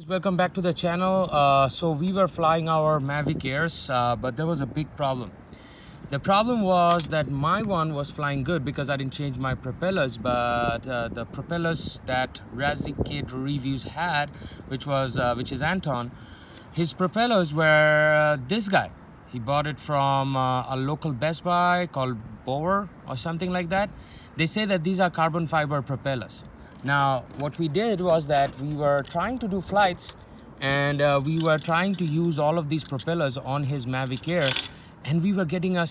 Welcome back to the channel. So we were flying our Mavic Airs, but there was a big problem. The problem was that my one was flying good because I didn't change my propellers, but the propellers that DOMESTICATED reviews had, which is Anton, his propellers were this guy. He bought it from a local Best Buy called Bower or something like that. They say that these are carbon fiber propellers. Now, what we did was that we were trying to do flights and we were trying to use all of these propellers on his Mavic Air, and we were getting a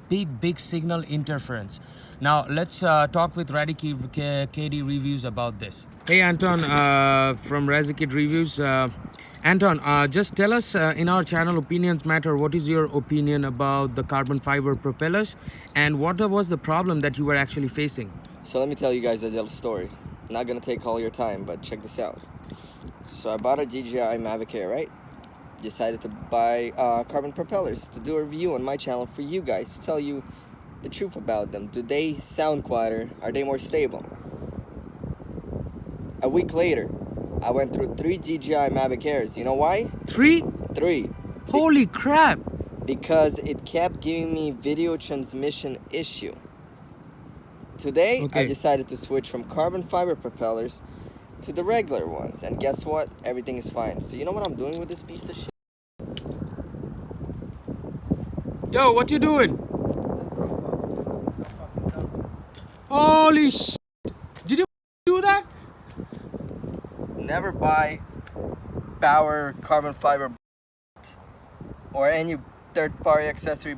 big signal interference. Now, let's talk with DOMESTICATED Reviews about this. Hey, Anton from DOMESTICATED Reviews. Anton, just tell us in our channel Opinions Matter, what is your opinion about the carbon fiber propellers and what was the problem that you were actually facing? So let me tell you guys a little story. Not gonna take all your time, but check this out. So I bought a DJI Mavic Air, right? Decided to buy carbon propellers to do a review on my channel for you guys, to tell you the truth about them. Do they sound quieter? Are they more stable? A week later, I went through 3 DJI Mavic Airs. You know why? 3? 3. Holy crap! Because it kept giving me video transmission issue. Today, I decided to switch from carbon fiber propellers to the regular ones. And guess what? Everything is fine. So you know what I'm doing with this piece of shit? Yo, what you doing? Holy shit! Did you do that? Never buy power carbon fiber or any third-party accessory.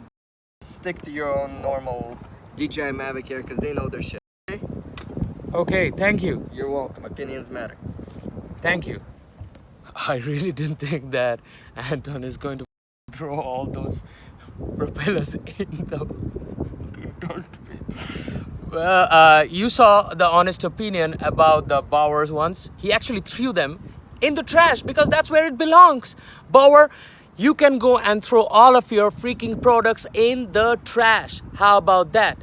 Stick to your own normal DJI Mavic Air because they know their shit. Okay? Okay, thank you. You're welcome. Opinions matter. Thank you. I really didn't think that Anton is going to throw all those propellers in the dustbin. Well, you saw the honest opinion about the Bowers ones. He actually threw them in the trash because that's where it belongs. Bower, you can go and throw all of your freaking products in the trash. How about that?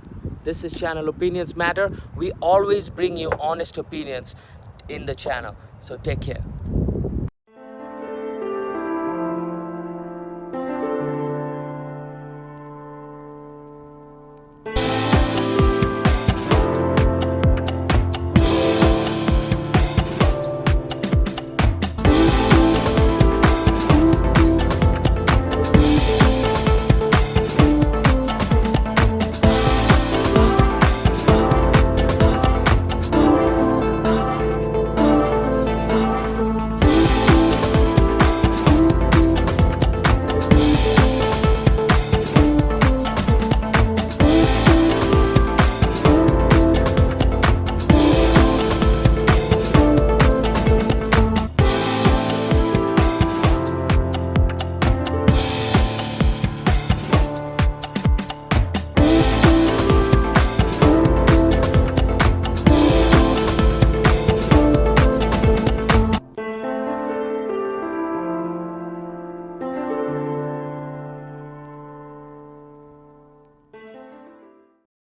This is Channel Opinions Matter. We always bring you honest opinions in the channel. So take care.